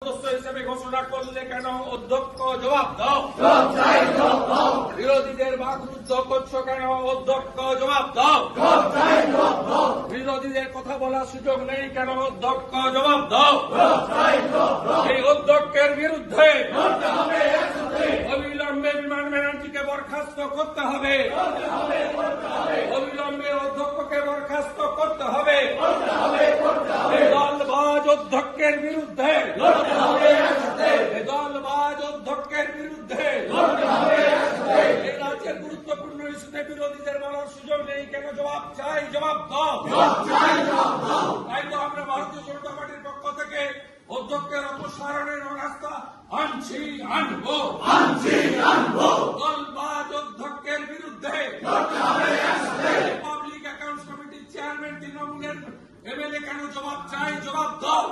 হিসেবে ঘোষণা করলে কেন? অধ্যক্ষ জবাব দাও। বিরোধীদের বাকরুদ্ধ করছো কেন? অধ্যক্ষ জবাব দাও। বিরোধীদের কথা বলার সুযোগ নেই কেন? অধ্যক্ষ জবাব দাও। এই অধ্যক্ষের বিরুদ্ধে অবিলম্বে বিমান ব্যানার্জিকে বরখাস্ত করতে হবে। অবিলম্বে অধ্যক্ষকে বরখাস্ত করতে হবে। দলবাজ অধ্যক্ষের বিরুদ্ধে দলবাজ অধ্যক্ষের বিরুদ্ধে এই রাজ্যের গুরুত্বপূর্ণ ইস্যুতে বিরোধীদের বলার সুযোগ নেই কেন? জবাব চাই, জবাব দাও। তাই তো আমরা ভারতীয় জনতা পার্টির পক্ষ থেকে অধ্যক্ষের অপসারণের রাস্তা আনছি, আনবো। দলবাজ অধ্যক্ষের বিরুদ্ধে পাবলিক অ্যাকাউন্টস কমিটির চেয়ারম্যান তৃণমূলের এমএলএ কেন? জবাব চাই, জবাব দাও।